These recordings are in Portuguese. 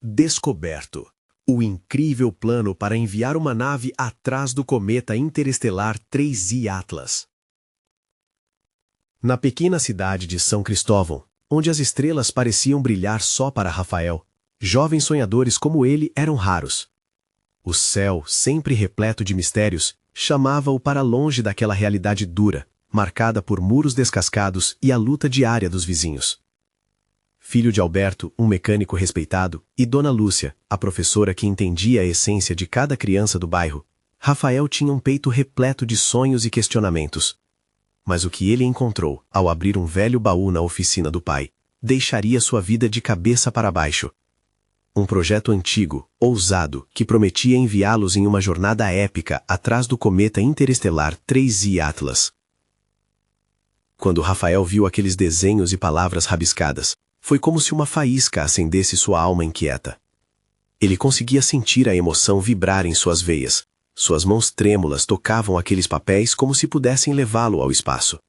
Descoberto. O incrível plano para enviar uma nave atrás do cometa interestelar 3I Atlas. Na pequena cidade de São Cristóvão, onde as estrelas pareciam brilhar só para Rafael, jovens sonhadores como ele eram raros. O céu, sempre repleto de mistérios, chamava-o para longe daquela realidade dura, marcada por muros descascados e a luta diária dos vizinhos. Filho de Alberto, um mecânico respeitado, e Dona Lúcia, a professora que entendia a essência de cada criança do bairro, Rafael tinha um peito repleto de sonhos e questionamentos. Mas o que ele encontrou, ao abrir um velho baú na oficina do pai, deixaria sua vida de cabeça para baixo. Um projeto antigo, ousado, que prometia enviá-los em uma jornada épica atrás do cometa interestelar 3I Atlas. Quando Rafael viu aqueles desenhos e palavras rabiscadas, foi como se uma faísca acendesse sua alma inquieta. Ele conseguia sentir a emoção vibrar em suas veias. Suas mãos trêmulas tocavam aqueles papéis como se pudessem levá-lo ao espaço.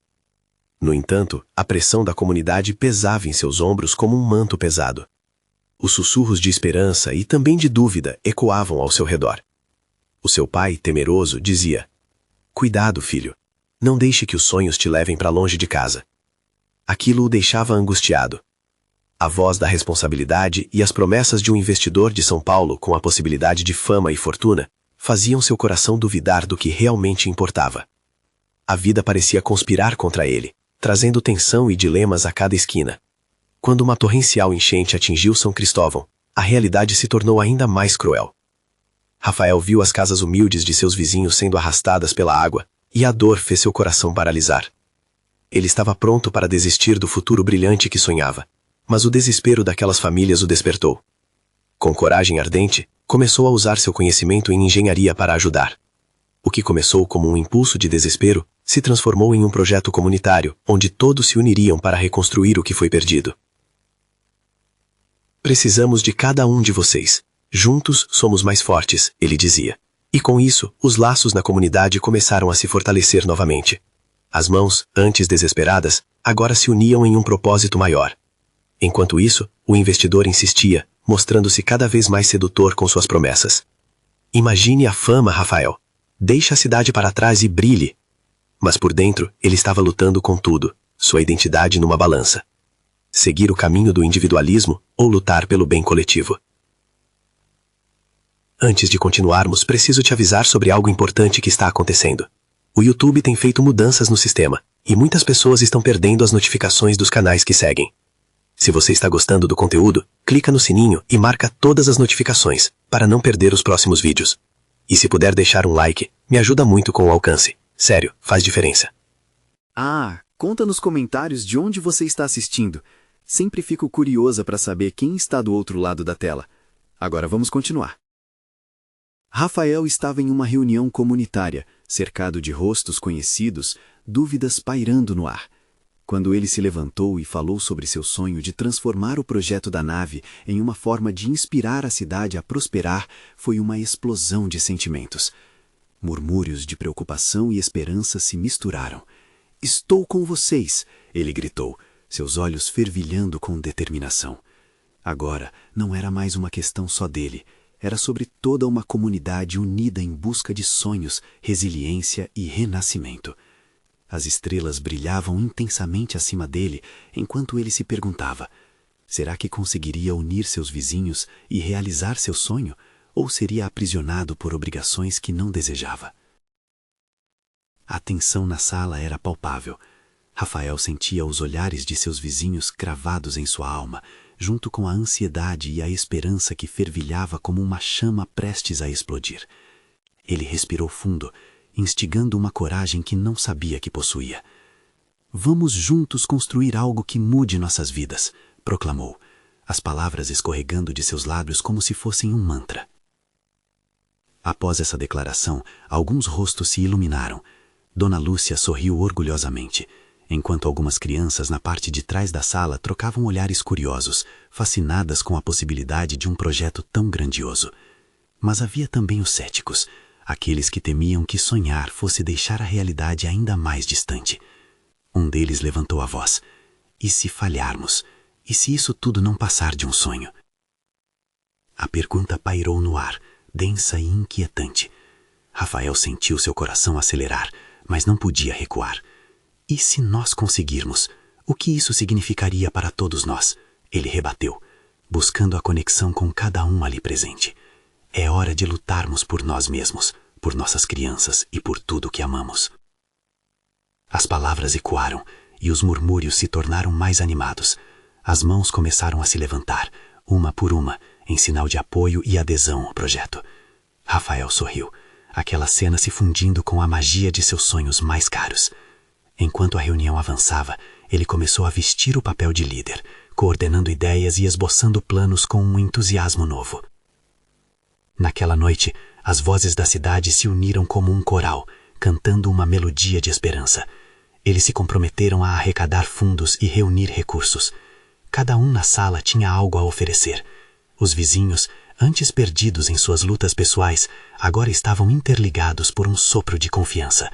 No entanto, a pressão da comunidade pesava em seus ombros como um manto pesado. Os sussurros de esperança e também de dúvida ecoavam ao seu redor. O seu pai, temeroso, dizia: "Cuidado, filho. Não deixe que os sonhos te levem para longe de casa." Aquilo o deixava angustiado. A voz da responsabilidade e as promessas de um investidor de São Paulo com a possibilidade de fama e fortuna faziam seu coração duvidar do que realmente importava. A vida parecia conspirar contra ele, trazendo tensão e dilemas a cada esquina. Quando uma torrencial enchente atingiu São Cristóvão, a realidade se tornou ainda mais cruel. Rafael viu as casas humildes de seus vizinhos sendo arrastadas pela água, e a dor fez seu coração paralisar. Ele estava pronto para desistir do futuro brilhante que sonhava, mas o desespero daquelas famílias o despertou. Com coragem ardente, começou a usar seu conhecimento em engenharia para ajudar. O que começou como um impulso de desespero se transformou em um projeto comunitário, onde todos se uniriam para reconstruir o que foi perdido. "Precisamos de cada um de vocês. Juntos somos mais fortes", ele dizia. E com isso, os laços na comunidade começaram a se fortalecer novamente. As mãos, antes desesperadas, agora se uniam em um propósito maior. Enquanto isso, o investidor insistia, mostrando-se cada vez mais sedutor com suas promessas. "Imagine a fama, Rafael. Deixe a cidade para trás e brilhe." Mas por dentro, ele estava lutando com tudo, sua identidade numa balança. Seguir o caminho do individualismo ou lutar pelo bem coletivo. "Antes de continuarmos, preciso te avisar sobre algo importante que está acontecendo. O YouTube tem feito mudanças no sistema, e muitas pessoas estão perdendo as notificações dos canais que seguem. Se você está gostando do conteúdo, clica no sininho e marca todas as notificações, para não perder os próximos vídeos. E se puder deixar um like, me ajuda muito com o alcance. Sério, faz diferença." Conta nos comentários de onde você está assistindo. Sempre fico curiosa para saber quem está do outro lado da tela. Agora vamos continuar. Rafael estava em uma reunião comunitária, cercado de rostos conhecidos, dúvidas pairando no ar. Quando ele se levantou e falou sobre seu sonho de transformar o projeto da nave em uma forma de inspirar a cidade a prosperar, foi uma explosão de sentimentos. Murmúrios de preocupação e esperança se misturaram. "Estou com vocês!" ele gritou, seus olhos fervilhando com determinação. Agora, não era mais uma questão só dele. Era sobre toda uma comunidade unida em busca de sonhos, resiliência e renascimento. As estrelas brilhavam intensamente acima dele, enquanto ele se perguntava: será que conseguiria unir seus vizinhos e realizar seu sonho, ou seria aprisionado por obrigações que não desejava? A tensão na sala era palpável. Rafael sentia os olhares de seus vizinhos cravados em sua alma, junto com a ansiedade e a esperança que fervilhava como uma chama prestes a explodir. Ele respirou fundo, instigando uma coragem que não sabia que possuía. "Vamos juntos construir algo que mude nossas vidas", proclamou, as palavras escorregando de seus lábios como se fossem um mantra. Após essa declaração, alguns rostos se iluminaram. Dona Lúcia sorriu orgulhosamente, enquanto algumas crianças na parte de trás da sala trocavam olhares curiosos, fascinadas com a possibilidade de um projeto tão grandioso. Mas havia também os céticos, aqueles que temiam que sonhar fosse deixar a realidade ainda mais distante. Um deles levantou a voz: "E se falharmos? E se isso tudo não passar de um sonho?" A pergunta pairou no ar, densa e inquietante. Rafael sentiu seu coração acelerar, mas não podia recuar. E se nós conseguirmos? O que isso significaria para todos nós? Ele rebateu, buscando a conexão com cada um ali presente. É hora de lutarmos por nós mesmos, por nossas crianças e por tudo que amamos. As palavras ecoaram e os murmúrios se tornaram mais animados. As mãos começaram a se levantar, uma por uma, em sinal de apoio e adesão ao projeto. Rafael sorriu, aquela cena se fundindo com a magia de seus sonhos mais caros. Enquanto a reunião avançava, ele começou a vestir o papel de líder, coordenando ideias e esboçando planos com um entusiasmo novo. Naquela noite, as vozes da cidade se uniram como um coral, cantando uma melodia de esperança. Eles se comprometeram a arrecadar fundos e reunir recursos. Cada um na sala tinha algo a oferecer. Os vizinhos, antes perdidos em suas lutas pessoais, agora estavam interligados por um sopro de confiança.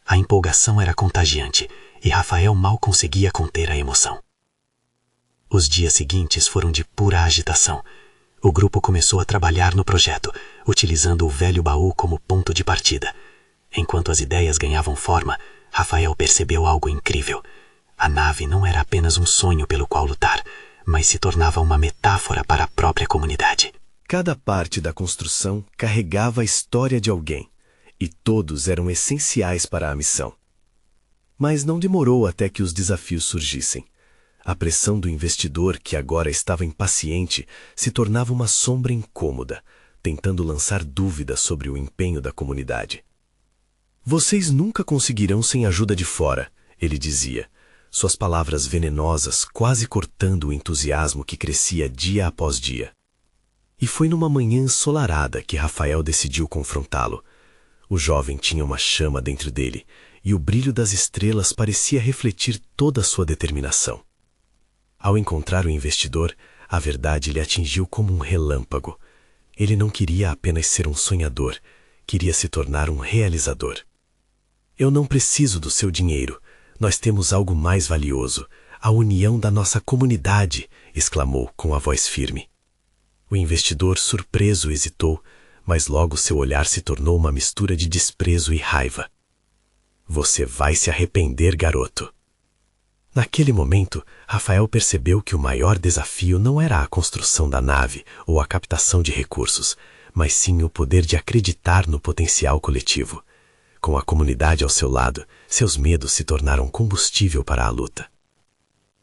A empolgação era contagiante, e Rafael mal conseguia conter a emoção. Os dias seguintes foram de pura agitação. O grupo começou a trabalhar no projeto, utilizando o velho baú como ponto de partida. Enquanto as ideias ganhavam forma, Rafael percebeu algo incrível. A nave não era apenas um sonho pelo qual lutar, mas se tornava uma metáfora para a própria comunidade. Cada parte da construção carregava a história de alguém, e todos eram essenciais para a missão. Mas não demorou até que os desafios surgissem. A pressão do investidor, que agora estava impaciente, se tornava uma sombra incômoda, tentando lançar dúvidas sobre o empenho da comunidade. Vocês nunca conseguirão sem ajuda de fora, ele dizia, suas palavras venenosas quase cortando o entusiasmo que crescia dia após dia. E foi numa manhã ensolarada que Rafael decidiu confrontá-lo. O jovem tinha uma chama dentro dele, e o brilho das estrelas parecia refletir toda a sua determinação. Ao encontrar o investidor, a verdade lhe atingiu como um relâmpago. Ele não queria apenas ser um sonhador, queria se tornar um realizador. Eu não preciso do seu dinheiro. Nós temos algo mais valioso, a união da nossa comunidade, exclamou com a voz firme. O investidor, surpreso, hesitou, mas logo seu olhar se tornou uma mistura de desprezo e raiva. Você vai se arrepender, garoto. Naquele momento, Rafael percebeu que o maior desafio não era a construção da nave ou a captação de recursos, mas sim o poder de acreditar no potencial coletivo. Com a comunidade ao seu lado, seus medos se tornaram combustível para a luta.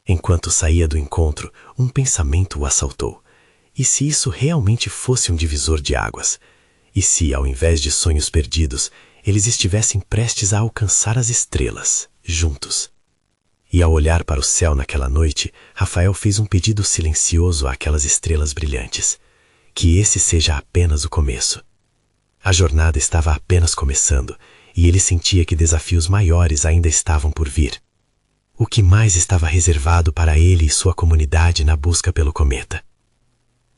Enquanto saía do encontro, um pensamento o assaltou. E se isso realmente fosse um divisor de águas? E se, ao invés de sonhos perdidos, eles estivessem prestes a alcançar as estrelas, juntos? E ao olhar para o céu naquela noite, Rafael fez um pedido silencioso àquelas estrelas brilhantes. Que esse seja apenas o começo. A jornada estava apenas começando, e ele sentia que desafios maiores ainda estavam por vir. O que mais estava reservado para ele e sua comunidade na busca pelo cometa?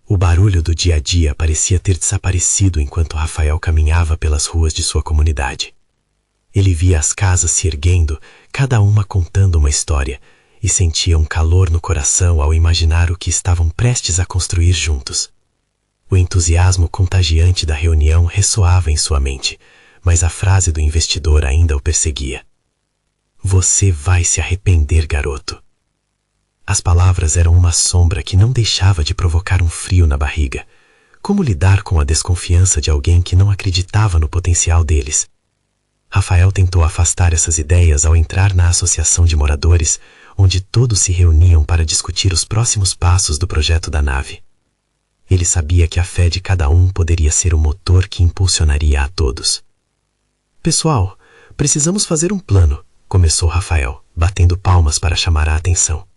O barulho do dia a dia parecia ter desaparecido enquanto Rafael caminhava pelas ruas de sua comunidade. Ele via as casas se erguendo, cada uma contando uma história, e sentia um calor no coração ao imaginar o que estavam prestes a construir juntos. O entusiasmo contagiante da reunião ressoava em sua mente, mas a frase do investidor ainda o perseguia. Você vai se arrepender, garoto. As palavras eram uma sombra que não deixava de provocar um frio na barriga. Como lidar com a desconfiança de alguém que não acreditava no potencial deles? Rafael tentou afastar essas ideias ao entrar na associação de moradores, onde todos se reuniam para discutir os próximos passos do projeto da nave. Ele sabia que a fé de cada um poderia ser o motor que impulsionaria a todos. Pessoal, precisamos fazer um plano, começou Rafael, batendo palmas para chamar a atenção.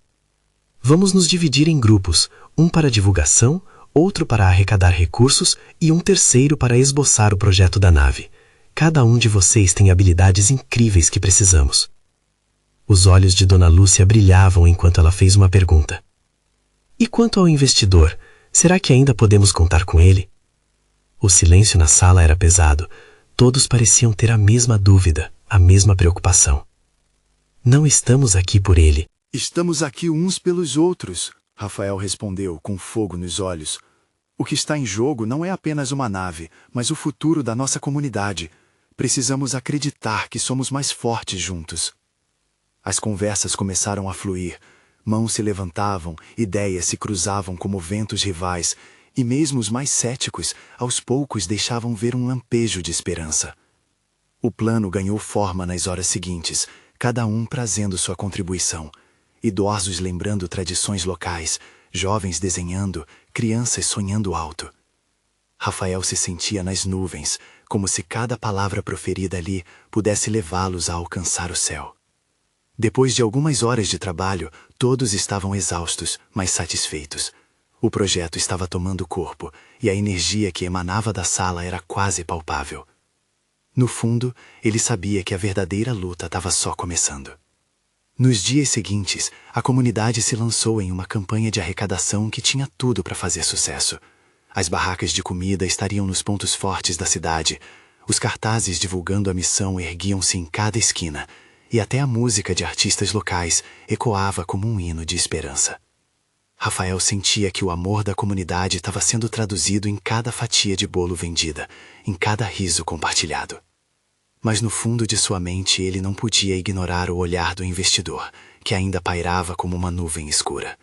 Vamos nos dividir em grupos, um para divulgação, outro para arrecadar recursos e um terceiro para esboçar o projeto da nave. Cada um de vocês tem habilidades incríveis que precisamos. Os olhos de Dona Lúcia brilhavam enquanto ela fez uma pergunta. E quanto ao investidor, será que ainda podemos contar com ele? O silêncio na sala era pesado. Todos pareciam ter a mesma dúvida, a mesma preocupação. Não estamos aqui por ele. Estamos aqui uns pelos outros, Rafael respondeu com fogo nos olhos. O que está em jogo não é apenas uma nave, mas o futuro da nossa comunidade. Precisamos acreditar que somos mais fortes juntos. As conversas começaram a fluir. Mãos se levantavam, ideias se cruzavam como ventos rivais, e mesmo os mais céticos, aos poucos deixavam ver um lampejo de esperança. O plano ganhou forma nas horas seguintes, cada um trazendo sua contribuição. Idosos lembrando tradições locais, jovens desenhando, crianças sonhando alto. Rafael se sentia nas nuvens, como se cada palavra proferida ali pudesse levá-los a alcançar o céu. Depois de algumas horas de trabalho, todos estavam exaustos, mas satisfeitos. O projeto estava tomando corpo, e a energia que emanava da sala era quase palpável. No fundo, ele sabia que a verdadeira luta estava só começando. Nos dias seguintes, a comunidade se lançou em uma campanha de arrecadação que tinha tudo para fazer sucesso. As barracas de comida estariam nos pontos fortes da cidade, os cartazes divulgando a missão erguiam-se em cada esquina, e até a música de artistas locais ecoava como um hino de esperança. Rafael sentia que o amor da comunidade estava sendo traduzido em cada fatia de bolo vendida, em cada riso compartilhado. Mas no fundo de sua mente ele não podia ignorar o olhar do investidor, que ainda pairava como uma nuvem escura.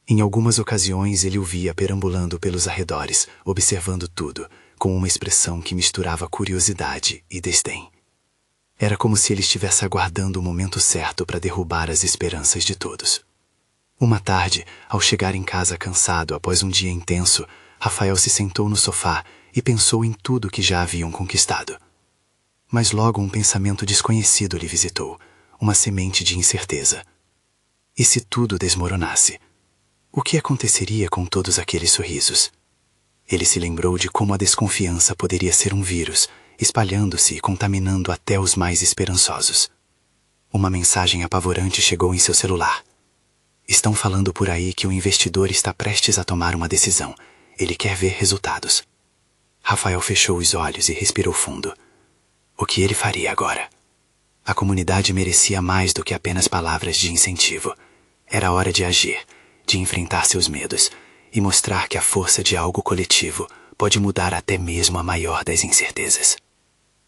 Em algumas ocasiões ele o via perambulando pelos arredores, observando tudo, com uma expressão que misturava curiosidade e desdém. Era como se ele estivesse aguardando o momento certo para derrubar as esperanças de todos. Uma tarde, ao chegar em casa cansado após um dia intenso, Rafael se sentou no sofá e pensou em tudo que já haviam conquistado. Mas logo um pensamento desconhecido lhe visitou, uma semente de incerteza. E se tudo desmoronasse? O que aconteceria com todos aqueles sorrisos? Ele se lembrou de como a desconfiança poderia ser um vírus, espalhando-se e contaminando até os mais esperançosos. Uma mensagem apavorante chegou em seu celular. Estão falando por aí que o investidor está prestes a tomar uma decisão. Ele quer ver resultados. Rafael fechou os olhos e respirou fundo. O que ele faria agora? A comunidade merecia mais do que apenas palavras de incentivo. Era hora de agir, de enfrentar seus medos e mostrar que a força de algo coletivo pode mudar até mesmo a maior das incertezas.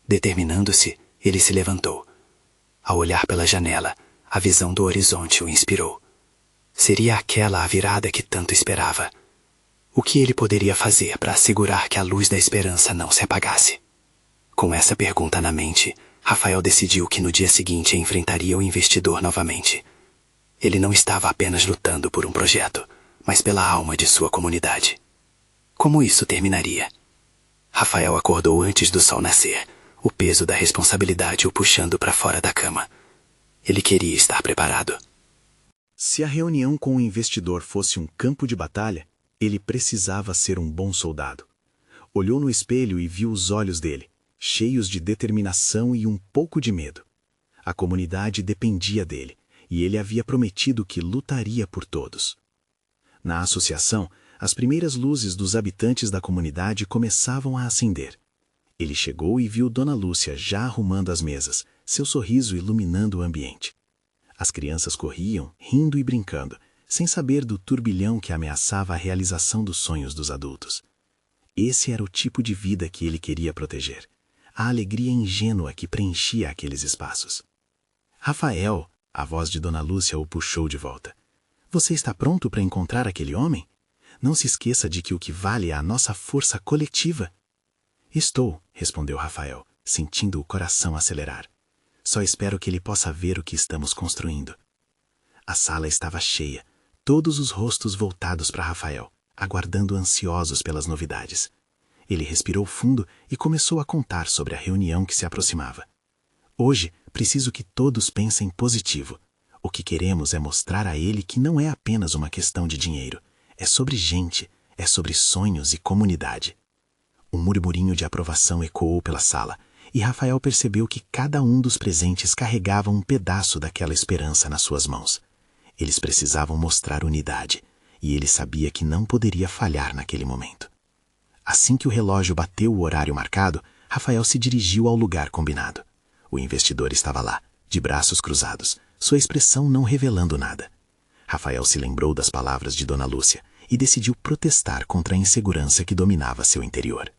Determinando-se, ele se levantou. Ao olhar pela janela, a visão do horizonte o inspirou. Seria aquela a virada que tanto esperava. O que ele poderia fazer para assegurar que a luz da esperança não se apagasse? Com essa pergunta na mente, Rafael decidiu que no dia seguinte enfrentaria o investidor novamente. Ele não estava apenas lutando por um projeto, mas pela alma de sua comunidade. Como isso terminaria? Rafael acordou antes do sol nascer, o peso da responsabilidade o puxando para fora da cama. Ele queria estar preparado. Se a reunião com o investidor fosse um campo de batalha, ele precisava ser um bom soldado. Olhou no espelho e viu os olhos dele, cheios de determinação e um pouco de medo. A comunidade dependia dele, e ele havia prometido que lutaria por todos. Na associação, as primeiras luzes dos habitantes da comunidade começavam a acender. Ele chegou e viu Dona Lúcia já arrumando as mesas, seu sorriso iluminando o ambiente. As crianças corriam, rindo e brincando, sem saber do turbilhão que ameaçava a realização dos sonhos dos adultos. Esse era o tipo de vida que ele queria proteger, a alegria ingênua que preenchia aqueles espaços. Rafael, a voz de Dona Lúcia o puxou de volta. Você está pronto para encontrar aquele homem? Não se esqueça de que o que vale é a nossa força coletiva. Estou, respondeu Rafael, sentindo o coração acelerar. Só espero que ele possa ver o que estamos construindo. A sala estava cheia, todos os rostos voltados para Rafael, aguardando ansiosos pelas novidades. Ele respirou fundo e começou a contar sobre a reunião que se aproximava. Hoje, preciso que todos pensem positivo. O que queremos é mostrar a ele que não é apenas uma questão de dinheiro. É sobre gente, é sobre sonhos e comunidade. Um murmurinho de aprovação ecoou pela sala, e Rafael percebeu que cada um dos presentes carregava um pedaço daquela esperança nas suas mãos. Eles precisavam mostrar unidade, e ele sabia que não poderia falhar naquele momento. Assim que o relógio bateu o horário marcado, Rafael se dirigiu ao lugar combinado. O investidor estava lá, de braços cruzados, sua expressão não revelando nada. Rafael se lembrou das palavras de Dona Lúcia e decidiu protestar contra a insegurança que dominava seu interior.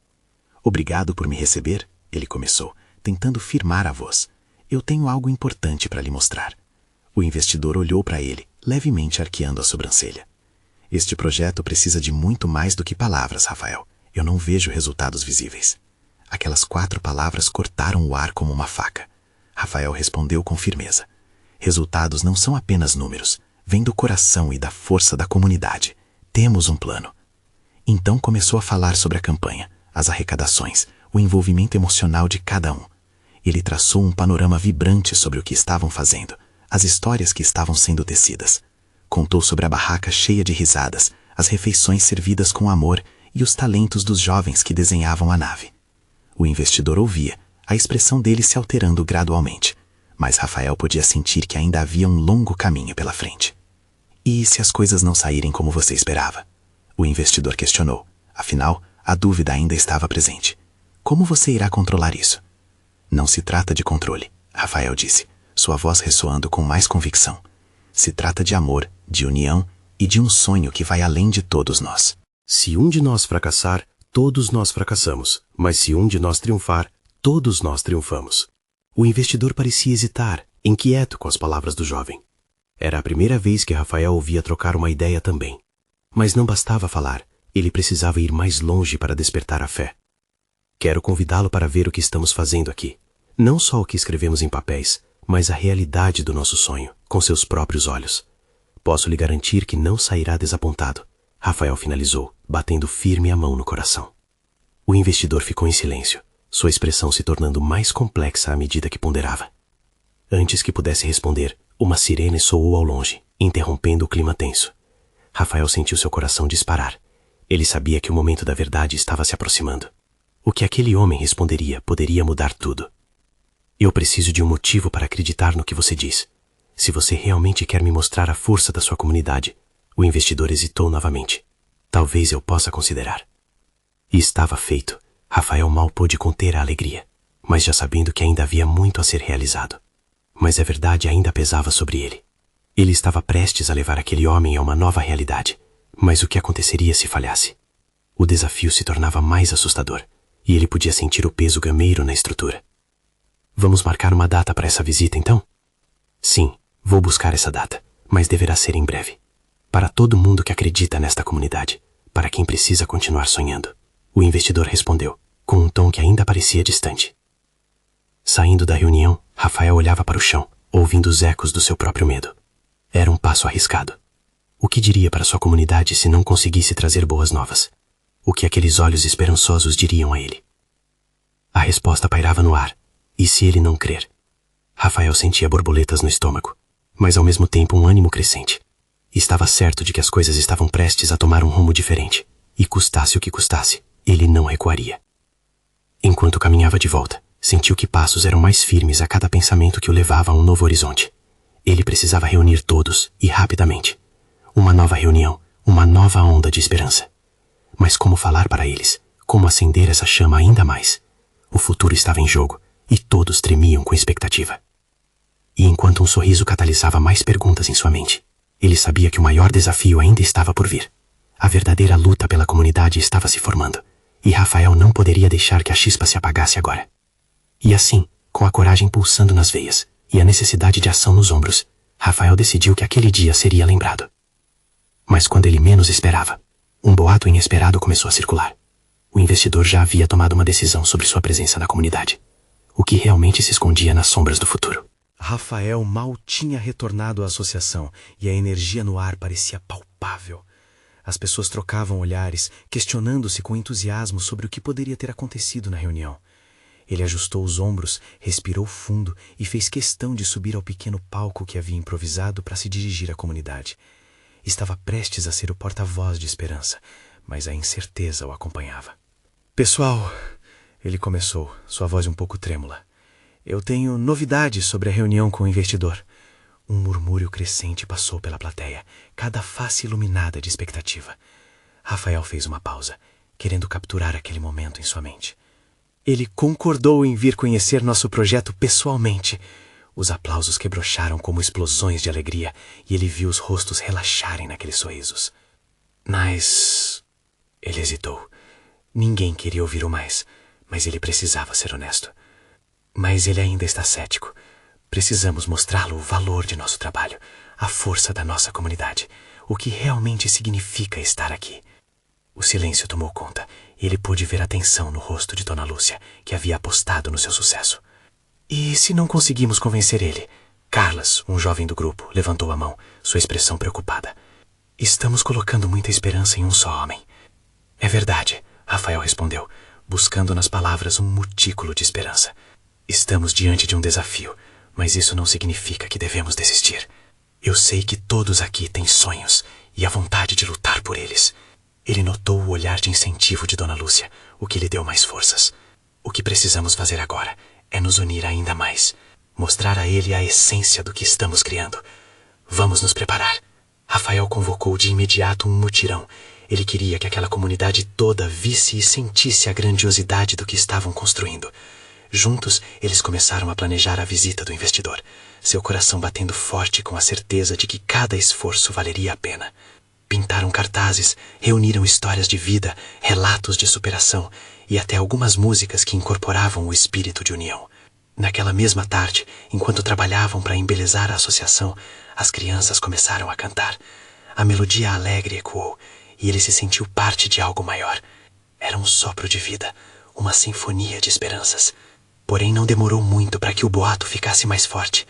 Obrigado por me receber, ele começou, tentando firmar a voz. Eu tenho algo importante para lhe mostrar. O investidor olhou para ele, levemente arqueando a sobrancelha. Este projeto precisa de muito mais do que palavras, Rafael. Eu não vejo resultados visíveis. Aquelas 4 palavras cortaram o ar como uma faca. Rafael respondeu com firmeza. Resultados não são apenas números. Vêm do coração e da força da comunidade. Temos um plano. Então começou a falar sobre a campanha, as arrecadações, o envolvimento emocional de cada um. Ele traçou um panorama vibrante sobre o que estavam fazendo, as histórias que estavam sendo tecidas. Contou sobre a barraca cheia de risadas, as refeições servidas com amor e os talentos dos jovens que desenhavam a nave. O investidor ouvia, a expressão dele se alterando gradualmente, mas Rafael podia sentir que ainda havia um longo caminho pela frente. E se as coisas não saírem como você esperava? O investidor questionou. Afinal, a dúvida ainda estava presente. Como você irá controlar isso? Não se trata de controle, Rafael disse, sua voz ressoando com mais convicção. Se trata de amor, de união e de um sonho que vai além de todos nós. Se um de nós fracassar, todos nós fracassamos. Mas se um de nós triunfar, todos nós triunfamos. O investidor parecia hesitar, inquieto com as palavras do jovem. Era a primeira vez que Rafael ouvia trocar uma ideia também. Mas não bastava falar, ele precisava ir mais longe para despertar a fé. Quero convidá-lo para ver o que estamos fazendo aqui. Não só o que escrevemos em papéis, mas a realidade do nosso sonho, com seus próprios olhos. Posso lhe garantir que não sairá desapontado. Rafael finalizou, batendo firme a mão no coração. O investidor ficou em silêncio, sua expressão se tornando mais complexa à medida que ponderava. Antes que pudesse responder, uma sirene soou ao longe, interrompendo o clima tenso. Rafael sentiu seu coração disparar. Ele sabia que o momento da verdade estava se aproximando. O que aquele homem responderia poderia mudar tudo. Eu preciso de um motivo para acreditar no que você diz. Se você realmente quer me mostrar a força da sua comunidade, o investidor hesitou novamente. Talvez eu possa considerar. E estava feito. Rafael mal pôde conter a alegria, mas já sabendo que ainda havia muito a ser realizado. Mas a verdade ainda pesava sobre ele. Ele estava prestes a levar aquele homem a uma nova realidade. Mas o que aconteceria se falhasse? O desafio se tornava mais assustador, e ele podia sentir o peso gameiro na estrutura. Vamos marcar uma data para essa visita, então? Sim, vou buscar essa data, mas deverá ser em breve. Para todo mundo que acredita nesta comunidade, para quem precisa continuar sonhando. O investidor respondeu, com um tom que ainda parecia distante. Saindo da reunião, Rafael olhava para o chão, ouvindo os ecos do seu próprio medo. Era um passo arriscado. O que diria para sua comunidade se não conseguisse trazer boas novas? O que aqueles olhos esperançosos diriam a ele? A resposta pairava no ar. E se ele não crer? Rafael sentia borboletas no estômago, mas ao mesmo tempo um ânimo crescente. Estava certo de que as coisas estavam prestes a tomar um rumo diferente, e custasse o que custasse, ele não recuaria. Enquanto caminhava de volta, sentiu que passos eram mais firmes a cada pensamento que o levava a um novo horizonte. Ele precisava reunir todos, e rapidamente. Uma nova reunião, uma nova onda de esperança. Mas como falar para eles? Como acender essa chama ainda mais? O futuro estava em jogo, e todos tremiam com expectativa. E enquanto um sorriso catalisava mais perguntas em sua mente, ele sabia que o maior desafio ainda estava por vir. A verdadeira luta pela comunidade estava se formando, e Rafael não poderia deixar que a chispa se apagasse agora. E assim, com a coragem pulsando nas veias e a necessidade de ação nos ombros, Rafael decidiu que aquele dia seria lembrado. Mas quando ele menos esperava, um boato inesperado começou a circular. O investidor já havia tomado uma decisão sobre sua presença na comunidade. O que realmente se escondia nas sombras do futuro. Rafael mal tinha retornado à associação e a energia no ar parecia palpável. As pessoas trocavam olhares, questionando-se com entusiasmo sobre o que poderia ter acontecido na reunião. Ele ajustou os ombros, respirou fundo e fez questão de subir ao pequeno palco que havia improvisado para se dirigir à comunidade. Estava prestes a ser o porta-voz de esperança, mas a incerteza o acompanhava. Pessoal, ele começou, sua voz um pouco trêmula. Eu tenho novidades sobre a reunião com o investidor. Um murmúrio crescente passou pela plateia, cada face iluminada de expectativa. Rafael fez uma pausa, querendo capturar aquele momento em sua mente. Ele concordou em vir conhecer nosso projeto pessoalmente. Os aplausos quebrocharam como explosões de alegria, e ele viu os rostos relaxarem naqueles sorrisos. Mas... Ele hesitou. Ninguém queria ouvir o mais, mas ele precisava ser honesto. Mas ele ainda está cético. Precisamos mostrá-lo o valor de nosso trabalho, a força da nossa comunidade, o que realmente significa estar aqui. O silêncio tomou conta e ele pôde ver a tensão no rosto de Dona Lúcia, que havia apostado no seu sucesso. E se não conseguimos convencer ele? Carlas, um jovem do grupo, levantou a mão, sua expressão preocupada. Estamos colocando muita esperança em um só homem. É verdade, Rafael respondeu, buscando nas palavras um mutículo de esperança. Estamos diante de um desafio, mas isso não significa que devemos desistir. Eu sei que todos aqui têm sonhos e a vontade de lutar por eles. Ele notou o olhar de incentivo de Dona Lúcia, o que lhe deu mais forças. O que precisamos fazer agora é nos unir ainda mais, mostrar a ele a essência do que estamos criando. Vamos nos preparar. Rafael convocou de imediato um mutirão. Ele queria que aquela comunidade toda visse e sentisse a grandiosidade do que estavam construindo. Juntos, eles começaram a planejar a visita do investidor, seu coração batendo forte com a certeza de que cada esforço valeria a pena. Pintaram cartazes, reuniram histórias de vida, relatos de superação e até algumas músicas que incorporavam o espírito de união. Naquela mesma tarde, enquanto trabalhavam para embelezar a associação, as crianças começaram a cantar. A melodia alegre ecoou e ele se sentiu parte de algo maior. Era um sopro de vida, uma sinfonia de esperanças. Porém, não demorou muito para que o boato ficasse mais forte.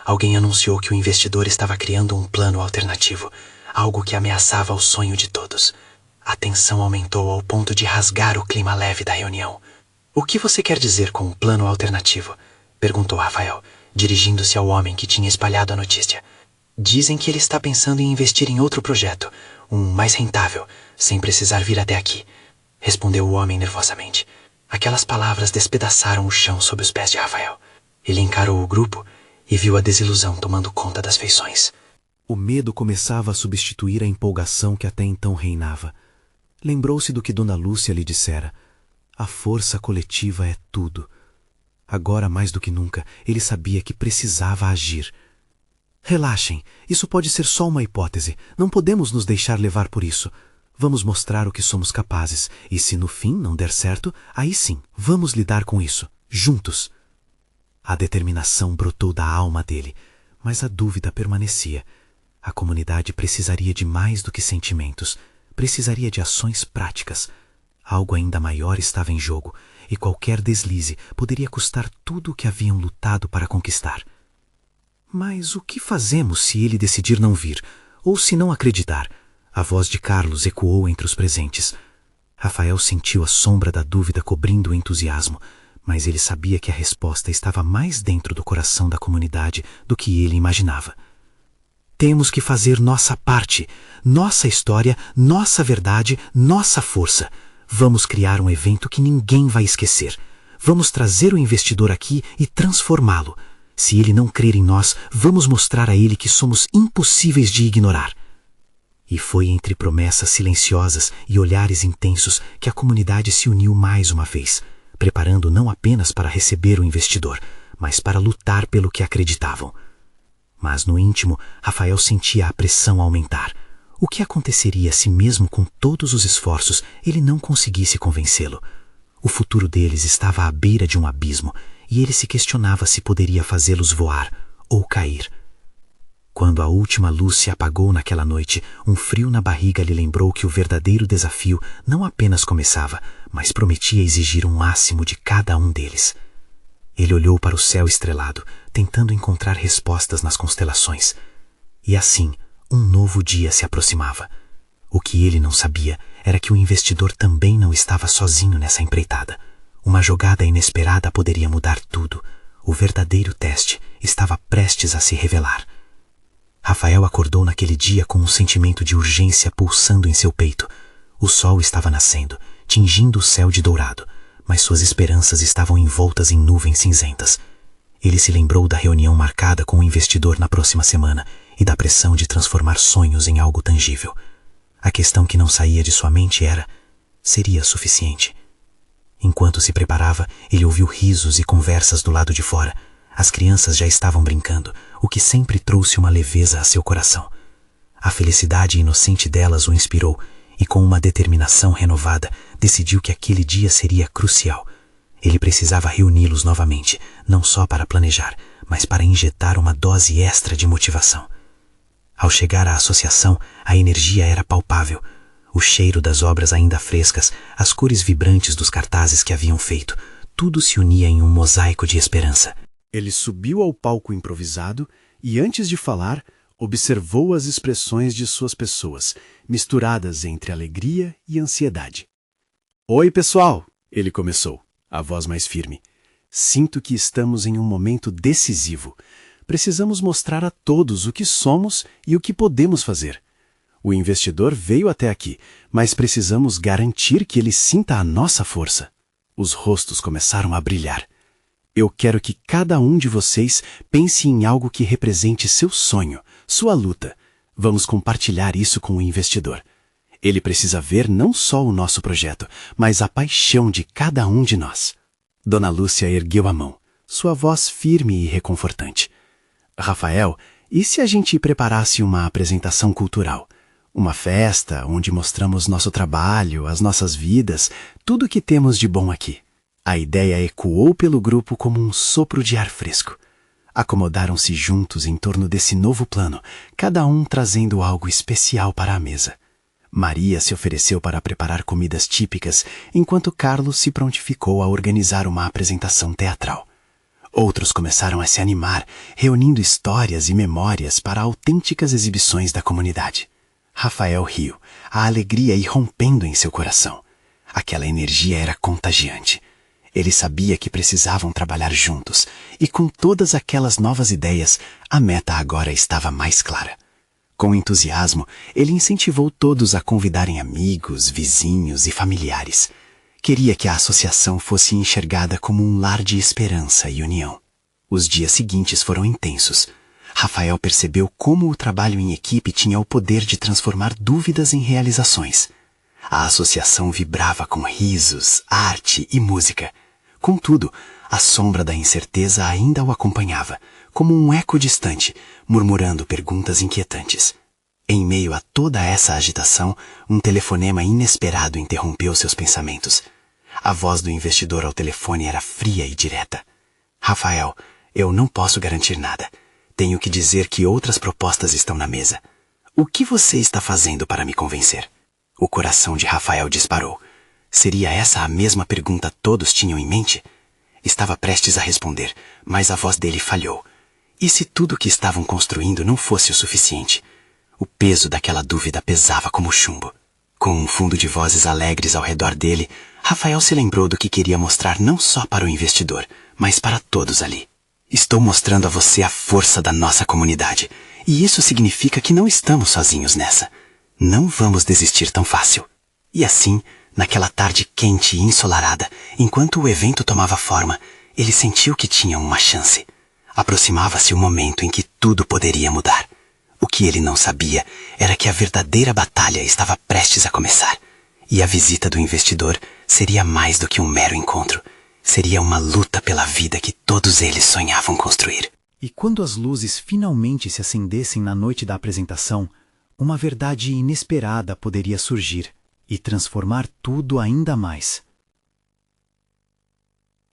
Alguém anunciou que o investidor estava criando um plano alternativo, algo que ameaçava o sonho de todos. A tensão aumentou ao ponto de rasgar o clima leve da reunião. O que você quer dizer com um plano alternativo? Perguntou Rafael, dirigindo-se ao homem que tinha espalhado a notícia. Dizem que ele está pensando em investir em outro projeto, um mais rentável, sem precisar vir até aqui, respondeu o homem nervosamente. Aquelas palavras despedaçaram o chão sob os pés de Rafael. Ele encarou o grupo e viu a desilusão tomando conta das feições. O medo começava a substituir a empolgação que até então reinava. Lembrou-se do que Dona Lúcia lhe dissera. A força coletiva é tudo. Agora, mais do que nunca, ele sabia que precisava agir. Relaxem, isso pode ser só uma hipótese. Não podemos nos deixar levar por isso. Vamos mostrar o que somos capazes, e se no fim não der certo, aí sim, vamos lidar com isso, juntos. A determinação brotou da alma dele, mas a dúvida permanecia. A comunidade precisaria de mais do que sentimentos, precisaria de ações práticas. Algo ainda maior estava em jogo, e qualquer deslize poderia custar tudo o que haviam lutado para conquistar. Mas o que fazemos se ele decidir não vir, ou se não acreditar? A voz de Carlos ecoou entre os presentes. Rafael sentiu a sombra da dúvida cobrindo o entusiasmo, mas ele sabia que a resposta estava mais dentro do coração da comunidade do que ele imaginava. Temos que fazer nossa parte, nossa história, nossa verdade, nossa força. Vamos criar um evento que ninguém vai esquecer. Vamos trazer o investidor aqui e transformá-lo. Se ele não crer em nós, vamos mostrar a ele que somos impossíveis de ignorar. E foi entre promessas silenciosas e olhares intensos que a comunidade se uniu mais uma vez, preparando não apenas para receber o investidor, mas para lutar pelo que acreditavam. Mas no íntimo, Rafael sentia a pressão aumentar. O que aconteceria se mesmo com todos os esforços ele não conseguisse convencê-lo? O futuro deles estava à beira de um abismo, e ele se questionava se poderia fazê-los voar ou cair. Quando a última luz se apagou naquela noite, um frio na barriga lhe lembrou que o verdadeiro desafio não apenas começava, mas prometia exigir um máximo de cada um deles. Ele olhou para o céu estrelado, tentando encontrar respostas nas constelações. E assim, um novo dia se aproximava. O que ele não sabia era que o investidor também não estava sozinho nessa empreitada. Uma jogada inesperada poderia mudar tudo. O verdadeiro teste estava prestes a se revelar. Rafael acordou naquele dia com um sentimento de urgência pulsando em seu peito. O sol estava nascendo, tingindo o céu de dourado, mas suas esperanças estavam envoltas em nuvens cinzentas. Ele se lembrou da reunião marcada com o investidor na próxima semana e da pressão de transformar sonhos em algo tangível. A questão que não saía de sua mente era: seria suficiente? Enquanto se preparava, ele ouviu risos e conversas do lado de fora. As crianças já estavam brincando, o que sempre trouxe uma leveza a seu coração. A felicidade inocente delas o inspirou, e com uma determinação renovada, decidiu que aquele dia seria crucial. Ele precisava reuni-los novamente, não só para planejar, mas para injetar uma dose extra de motivação. Ao chegar à associação, a energia era palpável. O cheiro das obras ainda frescas, as cores vibrantes dos cartazes que haviam feito, tudo se unia em um mosaico de esperança. Ele subiu ao palco improvisado e, antes de falar, observou as expressões de suas pessoas, misturadas entre alegria e ansiedade. "Oi, pessoal!" ele começou, a voz mais firme. "Sinto que estamos em um momento decisivo. Precisamos mostrar a todos o que somos e o que podemos fazer. O investidor veio até aqui, mas precisamos garantir que ele sinta a nossa força." Os rostos começaram a brilhar. "Eu quero que cada um de vocês pense em algo que represente seu sonho, sua luta. Vamos compartilhar isso com o investidor. Ele precisa ver não só o nosso projeto, mas a paixão de cada um de nós." Dona Lúcia ergueu a mão, sua voz firme e reconfortante. "Rafael, e se a gente preparasse uma apresentação cultural? Uma festa onde mostramos nosso trabalho, as nossas vidas, tudo o que temos de bom aqui." A ideia ecoou pelo grupo como um sopro de ar fresco. Acomodaram-se juntos em torno desse novo plano, cada um trazendo algo especial para a mesa. Maria se ofereceu para preparar comidas típicas, enquanto Carlos se prontificou a organizar uma apresentação teatral. Outros começaram a se animar, reunindo histórias e memórias para autênticas exibições da comunidade. Rafael riu, a alegria irrompendo em seu coração. Aquela energia era contagiante. Ele sabia que precisavam trabalhar juntos, e com todas aquelas novas ideias, a meta agora estava mais clara. Com entusiasmo, ele incentivou todos a convidarem amigos, vizinhos e familiares. Queria que a associação fosse enxergada como um lar de esperança e união. Os dias seguintes foram intensos. Rafael percebeu como o trabalho em equipe tinha o poder de transformar dúvidas em realizações. A associação vibrava com risos, arte e música. Contudo, a sombra da incerteza ainda o acompanhava, como um eco distante, murmurando perguntas inquietantes. Em meio a toda essa agitação, um telefonema inesperado interrompeu seus pensamentos. A voz do investidor ao telefone era fria e direta. "Rafael, eu não posso garantir nada. Tenho que dizer que outras propostas estão na mesa. O que você está fazendo para me convencer?" O coração de Rafael disparou. Seria essa a mesma pergunta todos tinham em mente? Estava prestes a responder, mas a voz dele falhou. E se tudo o que estavam construindo não fosse o suficiente? O peso daquela dúvida pesava como chumbo. Com um fundo de vozes alegres ao redor dele, Rafael se lembrou do que queria mostrar não só para o investidor, mas para todos ali. "Estou mostrando a você a força da nossa comunidade, e isso significa que não estamos sozinhos nessa. Não vamos desistir tão fácil." E assim, naquela tarde quente e ensolarada, enquanto o evento tomava forma, ele sentiu que tinha uma chance. Aproximava-se o momento em que tudo poderia mudar. O que ele não sabia era que a verdadeira batalha estava prestes a começar. E a visita do investidor seria mais do que um mero encontro. Seria uma luta pela vida que todos eles sonhavam construir. E quando as luzes finalmente se acendessem na noite da apresentação, uma verdade inesperada poderia surgir e transformar tudo ainda mais.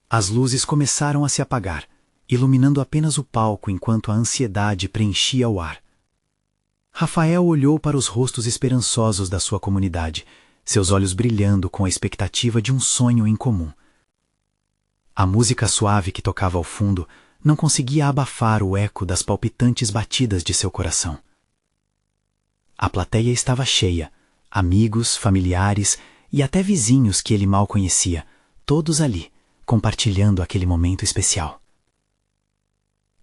As luzes começaram a se apagar, iluminando apenas o palco enquanto a ansiedade preenchia o ar. Rafael olhou para os rostos esperançosos da sua comunidade, seus olhos brilhando com a expectativa de um sonho em comum. A música suave que tocava ao fundo não conseguia abafar o eco das palpitantes batidas de seu coração. A plateia estava cheia, amigos, familiares e até vizinhos que ele mal conhecia, todos ali, compartilhando aquele momento especial.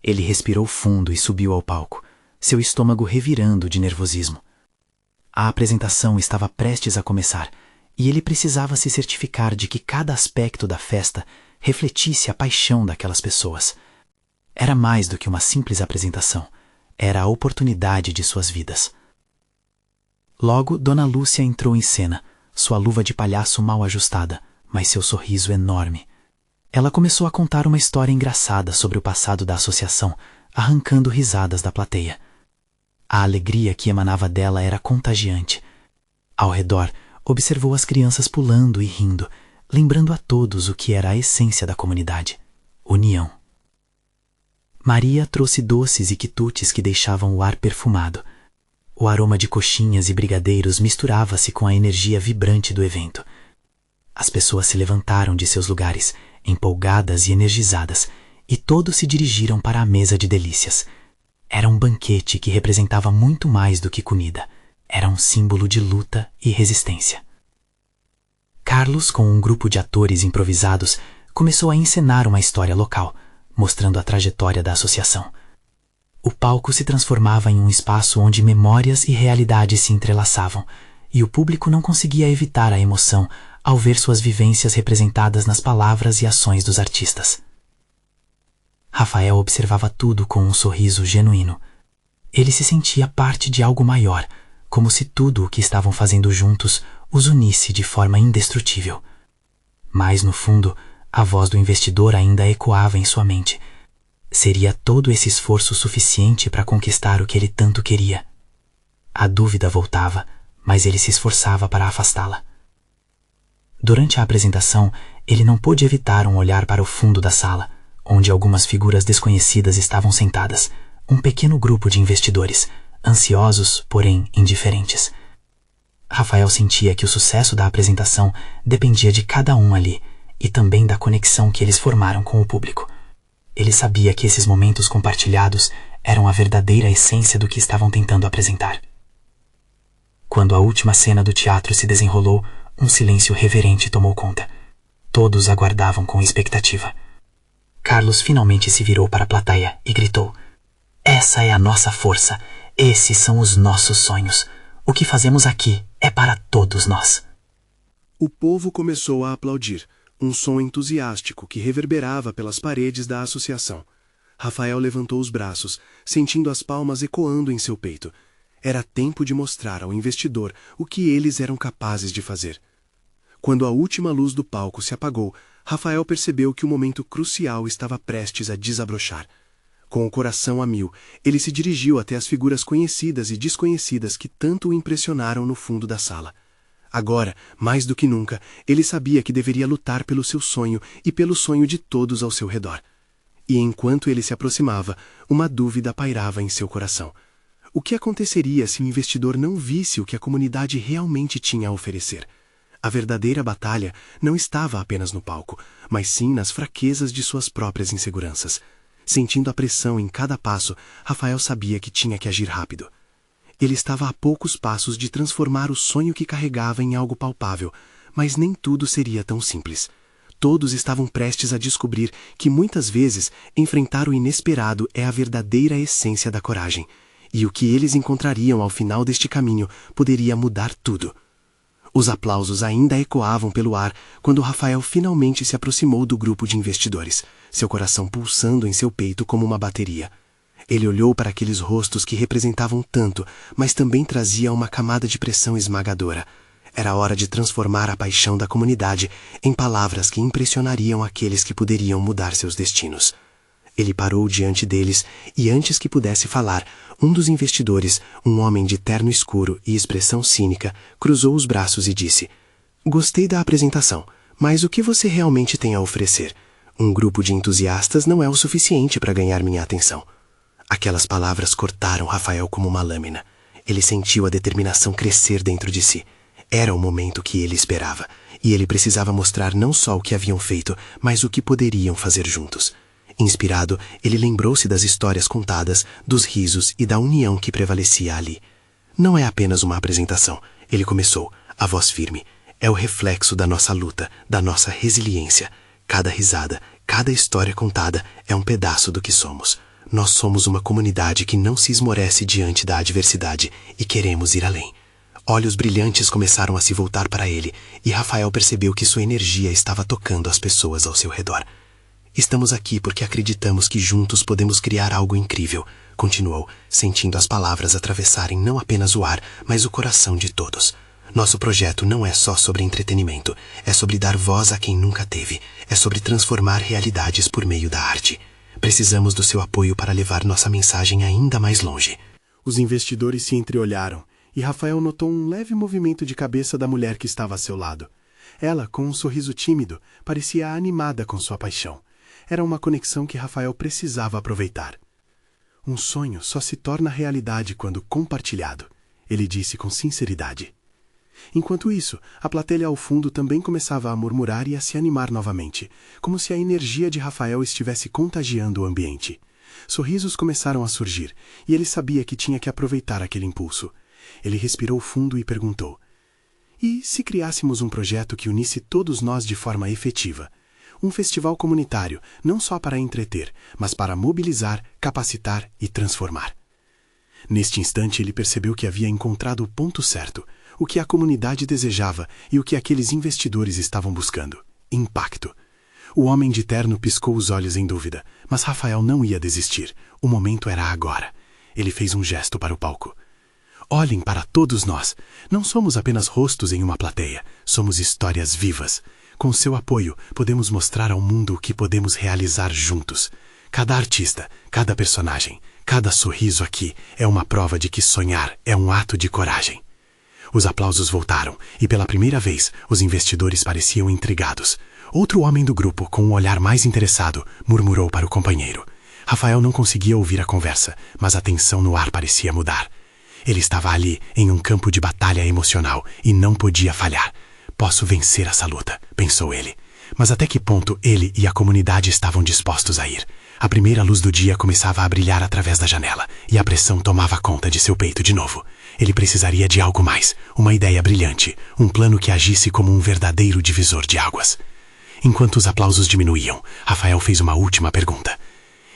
Ele respirou fundo e subiu ao palco, seu estômago revirando de nervosismo. A apresentação estava prestes a começar, e ele precisava se certificar de que cada aspecto da festa refletisse a paixão daquelas pessoas. Era mais do que uma simples apresentação, era a oportunidade de suas vidas. Logo, Dona Lúcia entrou em cena, sua luva de palhaço mal ajustada, mas seu sorriso enorme. Ela começou a contar uma história engraçada sobre o passado da associação, arrancando risadas da plateia. A alegria que emanava dela era contagiante. Ao redor, observou as crianças pulando e rindo, lembrando a todos o que era a essência da comunidade: união. Maria trouxe doces e quitutes que deixavam o ar perfumado. O aroma de coxinhas e brigadeiros misturava-se com a energia vibrante do evento. As pessoas se levantaram de seus lugares, empolgadas e energizadas, e todos se dirigiram para a mesa de delícias. Era um banquete que representava muito mais do que comida. Era um símbolo de luta e resistência. Carlos, com um grupo de atores improvisados, começou a encenar uma história local, mostrando a trajetória da associação. O palco se transformava em um espaço onde memórias e realidades se entrelaçavam, e o público não conseguia evitar a emoção ao ver suas vivências representadas nas palavras e ações dos artistas. Rafael observava tudo com um sorriso genuíno. Ele se sentia parte de algo maior, como se tudo o que estavam fazendo juntos os unisse de forma indestrutível. Mas, no fundo, a voz do investidor ainda ecoava em sua mente. Seria todo esse esforço suficiente para conquistar o que ele tanto queria? A dúvida voltava, mas ele se esforçava para afastá-la. Durante a apresentação, ele não pôde evitar um olhar para o fundo da sala, onde algumas figuras desconhecidas estavam sentadas, um pequeno grupo de investidores, ansiosos, porém indiferentes. Rafael sentia que o sucesso da apresentação dependia de cada um ali, e também da conexão que eles formaram com o público. Ele sabia que esses momentos compartilhados eram a verdadeira essência do que estavam tentando apresentar. Quando a última cena do teatro se desenrolou, um silêncio reverente tomou conta. Todos aguardavam com expectativa. Carlos finalmente se virou para a plateia e gritou: "Essa é a nossa força. Esses são os nossos sonhos. O que fazemos aqui é para todos nós." O povo começou a aplaudir, um som entusiástico que reverberava pelas paredes da associação. Rafael levantou os braços, sentindo as palmas ecoando em seu peito. Era tempo de mostrar ao investidor o que eles eram capazes de fazer. Quando a última luz do palco se apagou, Rafael percebeu que o momento crucial estava prestes a desabrochar. Com o coração a mil, ele se dirigiu até as figuras conhecidas e desconhecidas que tanto o impressionaram no fundo da sala. Agora, mais do que nunca, ele sabia que deveria lutar pelo seu sonho e pelo sonho de todos ao seu redor. E enquanto ele se aproximava, uma dúvida pairava em seu coração. O que aconteceria se o investidor não visse o que a comunidade realmente tinha a oferecer? A verdadeira batalha não estava apenas no palco, mas sim nas fraquezas de suas próprias inseguranças. Sentindo a pressão em cada passo, Rafael sabia que tinha que agir rápido. Ele estava a poucos passos de transformar o sonho que carregava em algo palpável, mas nem tudo seria tão simples. Todos estavam prestes a descobrir que muitas vezes enfrentar o inesperado é a verdadeira essência da coragem, e o que eles encontrariam ao final deste caminho poderia mudar tudo. Os aplausos ainda ecoavam pelo ar quando Rafael finalmente se aproximou do grupo de investidores, seu coração pulsando em seu peito como uma bateria. Ele olhou para aqueles rostos que representavam tanto, mas também trazia uma camada de pressão esmagadora. Era hora de transformar a paixão da comunidade em palavras que impressionariam aqueles que poderiam mudar seus destinos. Ele parou diante deles e, antes que pudesse falar, um dos investidores, um homem de terno escuro e expressão cínica, cruzou os braços e disse: "Gostei da apresentação, mas o que você realmente tem a oferecer? Um grupo de entusiastas não é o suficiente para ganhar minha atenção." Aquelas palavras cortaram Rafael como uma lâmina. Ele sentiu a determinação crescer dentro de si. Era o momento que ele esperava, e ele precisava mostrar não só o que haviam feito, mas o que poderiam fazer juntos. Inspirado, ele lembrou-se das histórias contadas, dos risos e da união que prevalecia ali. "Não é apenas uma apresentação", ele começou, a voz firme. "É o reflexo da nossa luta, da nossa resiliência. Cada risada, cada história contada é um pedaço do que somos. Nós somos uma comunidade que não se esmorece diante da adversidade e queremos ir além." Olhos brilhantes começaram a se voltar para ele, e Rafael percebeu que sua energia estava tocando as pessoas ao seu redor. "Estamos aqui porque acreditamos que juntos podemos criar algo incrível", continuou, sentindo as palavras atravessarem não apenas o ar, mas o coração de todos. "Nosso projeto não é só sobre entretenimento, é sobre dar voz a quem nunca teve, é sobre transformar realidades por meio da arte. Precisamos do seu apoio para levar nossa mensagem ainda mais longe." Os investidores se entreolharam, e Rafael notou um leve movimento de cabeça da mulher que estava a seu lado. Ela, com um sorriso tímido, parecia animada com sua paixão. Era uma conexão que Rafael precisava aproveitar. Um sonho só se torna realidade quando compartilhado, ele disse com sinceridade. Enquanto isso, a plateia ao fundo também começava a murmurar e a se animar novamente, como se a energia de Rafael estivesse contagiando o ambiente. Sorrisos começaram a surgir, e ele sabia que tinha que aproveitar aquele impulso. Ele respirou fundo e perguntou: "E se criássemos um projeto que unisse todos nós de forma efetiva? Um festival comunitário, não só para entreter, mas para mobilizar, capacitar e transformar." Neste instante ele percebeu que havia encontrado o ponto certo, o que a comunidade desejava e o que aqueles investidores estavam buscando: impacto. O homem de terno piscou os olhos em dúvida, mas Rafael não ia desistir. O momento era agora. Ele fez um gesto para o palco. "Olhem para todos nós. Não somos apenas rostos em uma plateia, somos histórias vivas. Com seu apoio, podemos mostrar ao mundo o que podemos realizar juntos. Cada artista, cada personagem, cada sorriso aqui é uma prova de que sonhar é um ato de coragem." Os aplausos voltaram, e pela primeira vez, os investidores pareciam intrigados. Outro homem do grupo, com um olhar mais interessado, murmurou para o companheiro. Rafael não conseguia ouvir a conversa, mas a tensão no ar parecia mudar. Ele estava ali, em um campo de batalha emocional, e não podia falhar. "Posso vencer essa luta", pensou ele. Mas até que ponto ele e a comunidade estavam dispostos a ir? A primeira luz do dia começava a brilhar através da janela, e a pressão tomava conta de seu peito de novo. Ele precisaria de algo mais, uma ideia brilhante, um plano que agisse como um verdadeiro divisor de águas. Enquanto os aplausos diminuíam, Rafael fez uma última pergunta.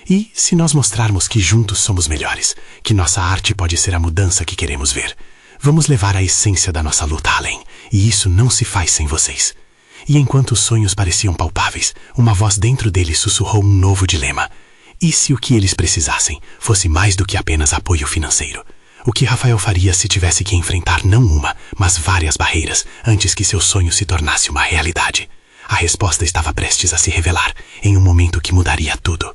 "E se nós mostrarmos que juntos somos melhores, que nossa arte pode ser a mudança que queremos ver? Vamos levar a essência da nossa luta além, e isso não se faz sem vocês." E enquanto os sonhos pareciam palpáveis, uma voz dentro dele sussurrou um novo dilema. E se o que eles precisassem fosse mais do que apenas apoio financeiro? O que Rafael faria se tivesse que enfrentar não uma, mas várias barreiras antes que seu sonho se tornasse uma realidade? A resposta estava prestes a se revelar, em um momento que mudaria tudo.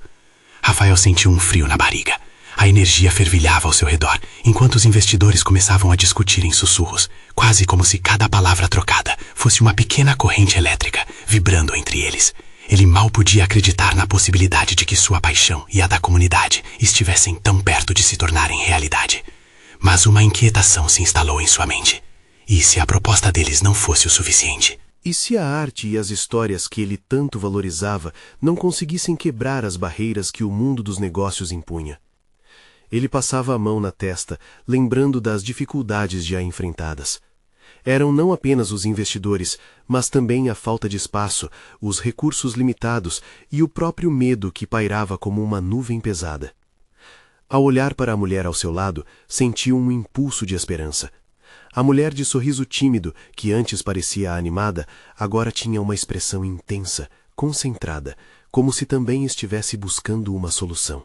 Rafael sentiu um frio na barriga. A energia fervilhava ao seu redor, enquanto os investidores começavam a discutir em sussurros, quase como se cada palavra trocada fosse uma pequena corrente elétrica, vibrando entre eles. Ele mal podia acreditar na possibilidade de que sua paixão e a da comunidade estivessem tão perto de se tornarem realidade. Mas uma inquietação se instalou em sua mente. E se a proposta deles não fosse o suficiente? E se a arte e as histórias que ele tanto valorizava não conseguissem quebrar as barreiras que o mundo dos negócios impunha? Ele passava a mão na testa, lembrando das dificuldades já enfrentadas. Eram não apenas os investidores, mas também a falta de espaço, os recursos limitados e o próprio medo que pairava como uma nuvem pesada. Ao olhar para a mulher ao seu lado, sentiu um impulso de esperança. A mulher de sorriso tímido, que antes parecia animada, agora tinha uma expressão intensa, concentrada, como se também estivesse buscando uma solução.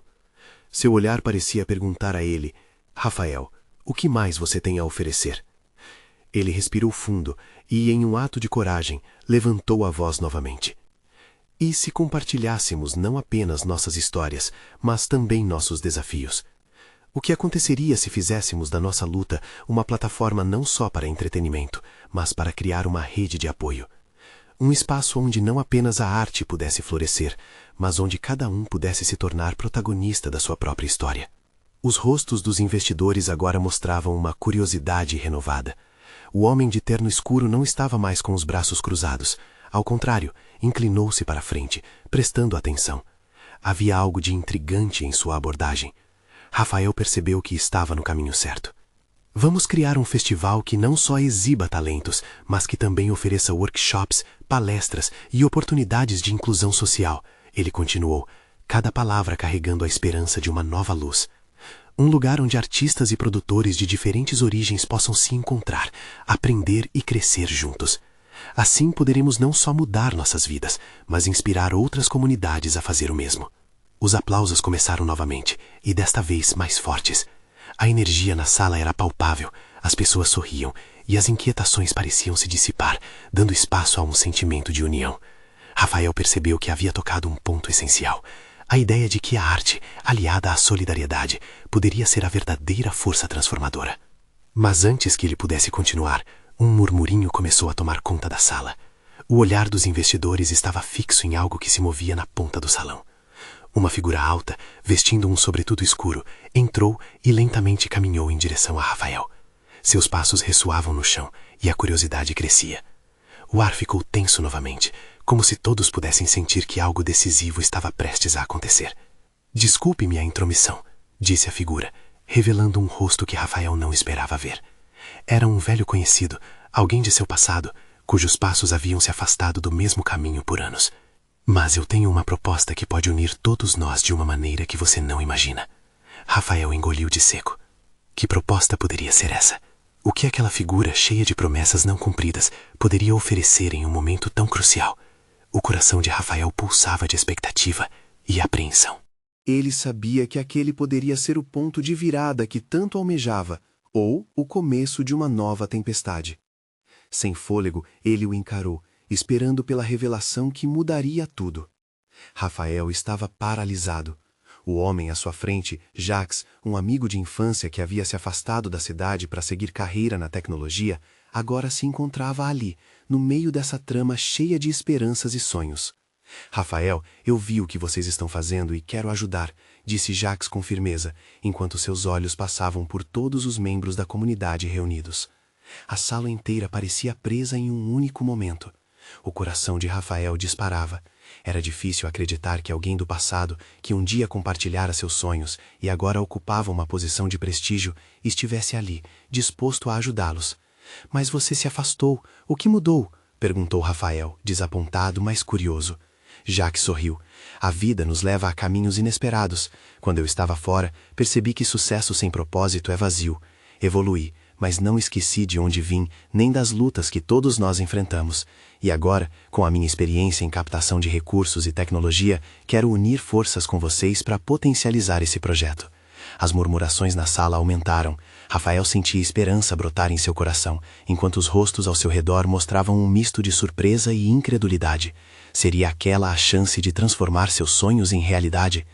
Seu olhar parecia perguntar a ele: "Rafael, o que mais você tem a oferecer?" Ele respirou fundo e, em um ato de coragem, levantou a voz novamente. "E se compartilhássemos não apenas nossas histórias, mas também nossos desafios? O que aconteceria se fizéssemos da nossa luta uma plataforma não só para entretenimento, mas para criar uma rede de apoio? Um espaço onde não apenas a arte pudesse florescer, mas onde cada um pudesse se tornar protagonista da sua própria história." Os rostos dos investidores agora mostravam uma curiosidade renovada. O homem de terno escuro não estava mais com os braços cruzados. Ao contrário, inclinou-se para a frente, prestando atenção. Havia algo de intrigante em sua abordagem. Rafael percebeu que estava no caminho certo. "Vamos criar um festival que não só exiba talentos, mas que também ofereça workshops, palestras e oportunidades de inclusão social", ele continuou, cada palavra carregando a esperança de uma nova luz. "Um lugar onde artistas e produtores de diferentes origens possam se encontrar, aprender e crescer juntos. Assim poderemos não só mudar nossas vidas, mas inspirar outras comunidades a fazer o mesmo." Os aplausos começaram novamente, e desta vez mais fortes. A energia na sala era palpável, as pessoas sorriam, e as inquietações pareciam se dissipar, dando espaço a um sentimento de união. Rafael percebeu que havia tocado um ponto essencial: a ideia de que a arte, aliada à solidariedade, poderia ser a verdadeira força transformadora. Mas antes que ele pudesse continuar, um murmurinho começou a tomar conta da sala. O olhar dos investidores estava fixo em algo que se movia na ponta do salão. Uma figura alta, vestindo um sobretudo escuro, entrou e lentamente caminhou em direção a Rafael. Seus passos ressoavam no chão e a curiosidade crescia. O ar ficou tenso novamente, como se todos pudessem sentir que algo decisivo estava prestes a acontecer. Desculpe-me a intromissão, disse a figura, revelando um rosto que Rafael não esperava ver. Era um velho conhecido, alguém de seu passado, cujos passos haviam se afastado do mesmo caminho por anos. Mas eu tenho uma proposta que pode unir todos nós de uma maneira que você não imagina. Rafael engoliu de seco. Que proposta poderia ser essa? O que aquela figura cheia de promessas não cumpridas poderia oferecer em um momento tão crucial? O coração de Rafael pulsava de expectativa e apreensão. Ele sabia que aquele poderia ser o ponto de virada que tanto almejava, ou o começo de uma nova tempestade. Sem fôlego, ele o encarou, esperando pela revelação que mudaria tudo. Rafael estava paralisado. O homem à sua frente, Jacques, um amigo de infância que havia se afastado da cidade para seguir carreira na tecnologia, agora se encontrava ali, no meio dessa trama cheia de esperanças e sonhos. Rafael, eu vi o que vocês estão fazendo e quero ajudar, disse Jacques com firmeza, enquanto seus olhos passavam por todos os membros da comunidade reunidos. A sala inteira parecia presa em um único momento. O coração de Rafael disparava. Era difícil acreditar que alguém do passado, que um dia compartilhara seus sonhos e agora ocupava uma posição de prestígio, estivesse ali, disposto a ajudá-los. Mas você se afastou. O que mudou? Perguntou Rafael, desapontado, mas curioso. Jacques sorriu. A vida nos leva a caminhos inesperados. Quando eu estava fora, percebi que sucesso sem propósito é vazio. Evoluí, mas não esqueci de onde vim, nem das lutas que todos nós enfrentamos. E agora, com a minha experiência em captação de recursos e tecnologia, quero unir forças com vocês para potencializar esse projeto. As murmurações na sala aumentaram. Rafael sentia esperança brotar em seu coração, enquanto os rostos ao seu redor mostravam um misto de surpresa e incredulidade. Seria aquela a chance de transformar seus sonhos em realidade?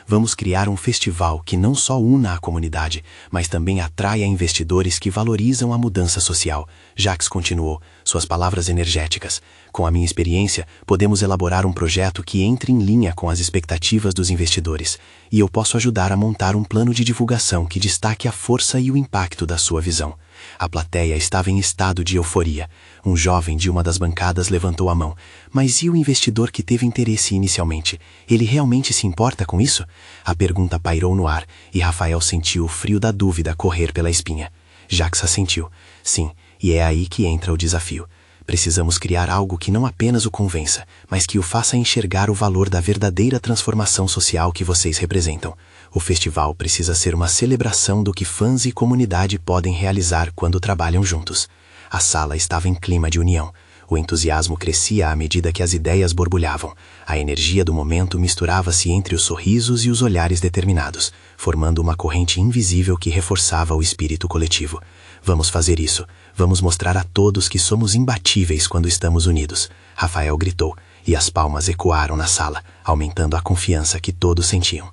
Vamos criar um festival que não só una a comunidade, mas também atraia investidores que valorizam a mudança social. Jacques continuou, suas palavras energéticas. Com a minha experiência, podemos elaborar um projeto que entre em linha com as expectativas dos investidores, e eu posso ajudar a montar um plano de divulgação que destaque a força e o impacto da sua visão. A plateia estava em estado de euforia. Um jovem de uma das bancadas levantou a mão. Mas e o investidor que teve interesse inicialmente? Ele realmente se importa com isso? A pergunta pairou no ar, e Rafael sentiu o frio da dúvida correr pela espinha. Jacques assentiu. Sim, e é aí que entra o desafio. Precisamos criar algo que não apenas o convença, mas que o faça enxergar o valor da verdadeira transformação social que vocês representam. O festival precisa ser uma celebração do que fãs e comunidade podem realizar quando trabalham juntos. A sala estava em clima de união. O entusiasmo crescia à medida que as ideias borbulhavam. A energia do momento misturava-se entre os sorrisos e os olhares determinados, formando uma corrente invisível que reforçava o espírito coletivo. Vamos fazer isso. Vamos mostrar a todos que somos imbatíveis quando estamos unidos. Rafael gritou, e as palmas ecoaram na sala, aumentando a confiança que todos sentiam.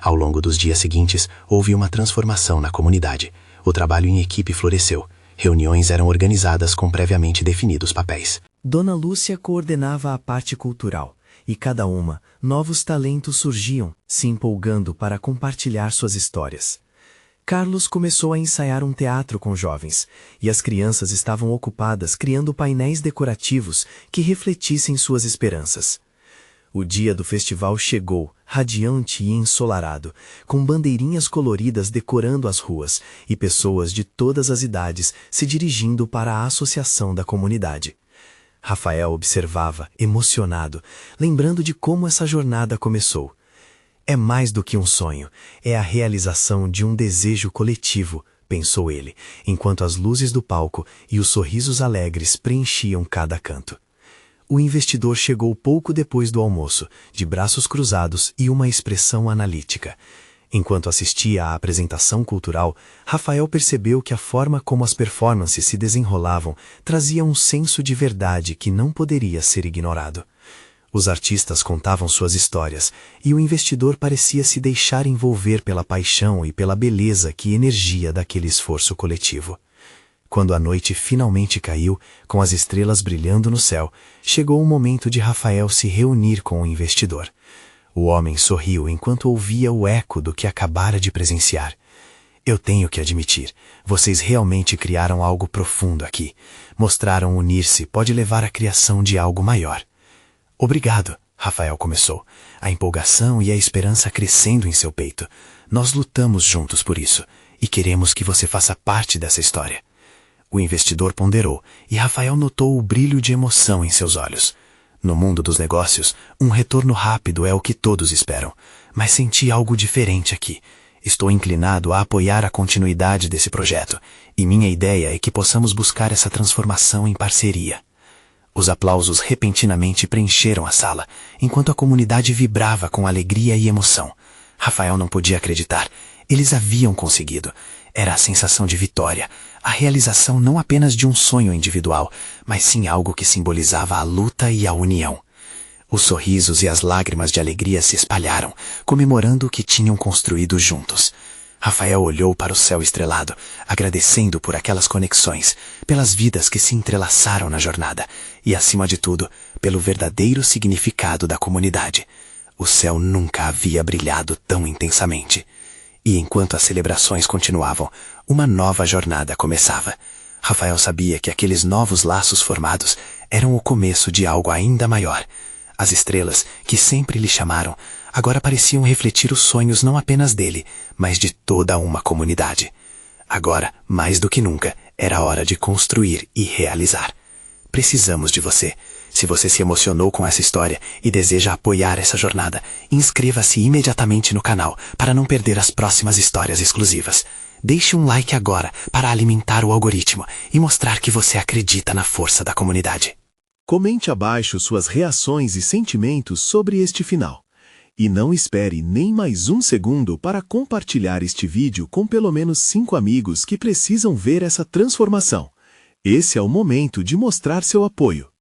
Ao longo dos dias seguintes, houve uma transformação na comunidade. O trabalho em equipe floresceu. Reuniões eram organizadas com previamente definidos papéis. Dona Lúcia coordenava a parte cultural, e cada uma, novos talentos surgiam, se empolgando para compartilhar suas histórias. Carlos começou a ensaiar um teatro com jovens, e as crianças estavam ocupadas criando painéis decorativos que refletissem suas esperanças. O dia do festival chegou, radiante e ensolarado, com bandeirinhas coloridas decorando as ruas e pessoas de todas as idades se dirigindo para a associação da comunidade. Rafael observava, emocionado, lembrando de como essa jornada começou. É mais do que um sonho, é a realização de um desejo coletivo, pensou ele, enquanto as luzes do palco e os sorrisos alegres preenchiam cada canto. O investidor chegou pouco depois do almoço, de braços cruzados e uma expressão analítica. Enquanto assistia à apresentação cultural, Rafael percebeu que a forma como as performances se desenrolavam trazia um senso de verdade que não poderia ser ignorado. Os artistas contavam suas histórias, e o investidor parecia se deixar envolver pela paixão e pela beleza que energia daquele esforço coletivo. Quando a noite finalmente caiu, com as estrelas brilhando no céu, chegou o momento de Rafael se reunir com o investidor. O homem sorriu enquanto ouvia o eco do que acabara de presenciar. Eu tenho que admitir, vocês realmente criaram algo profundo aqui. Mostraram unir-se pode levar à criação de algo maior. Obrigado, Rafael começou, a empolgação e a esperança crescendo em seu peito. Nós lutamos juntos por isso, e queremos que você faça parte dessa história. O investidor ponderou, e Rafael notou o brilho de emoção em seus olhos. No mundo dos negócios, um retorno rápido é o que todos esperam, mas senti algo diferente aqui. Estou inclinado a apoiar a continuidade desse projeto, e minha ideia é que possamos buscar essa transformação em parceria. Os aplausos repentinamente preencheram a sala, enquanto a comunidade vibrava com alegria e emoção. Rafael não podia acreditar. Eles haviam conseguido. Era a sensação de vitória, a realização não apenas de um sonho individual, mas sim algo que simbolizava a luta e a união. Os sorrisos e as lágrimas de alegria se espalharam, comemorando o que tinham construído juntos. Rafael olhou para o céu estrelado, agradecendo por aquelas conexões, pelas vidas que se entrelaçaram na jornada, e, acima de tudo, pelo verdadeiro significado da comunidade. O céu nunca havia brilhado tão intensamente. E enquanto as celebrações continuavam, uma nova jornada começava. Rafael sabia que aqueles novos laços formados eram o começo de algo ainda maior. As estrelas, que sempre lhe chamaram, agora pareciam refletir os sonhos não apenas dele, mas de toda uma comunidade. Agora, mais do que nunca, era hora de construir e realizar. Precisamos de você. Se você se emocionou com essa história e deseja apoiar essa jornada, inscreva-se imediatamente no canal para não perder as próximas histórias exclusivas. Deixe um like agora para alimentar o algoritmo e mostrar que você acredita na força da comunidade. Comente abaixo suas reações e sentimentos sobre este final. E não espere nem mais um segundo para compartilhar este vídeo com pelo menos 5 amigos que precisam ver essa transformação. Esse é o momento de mostrar seu apoio.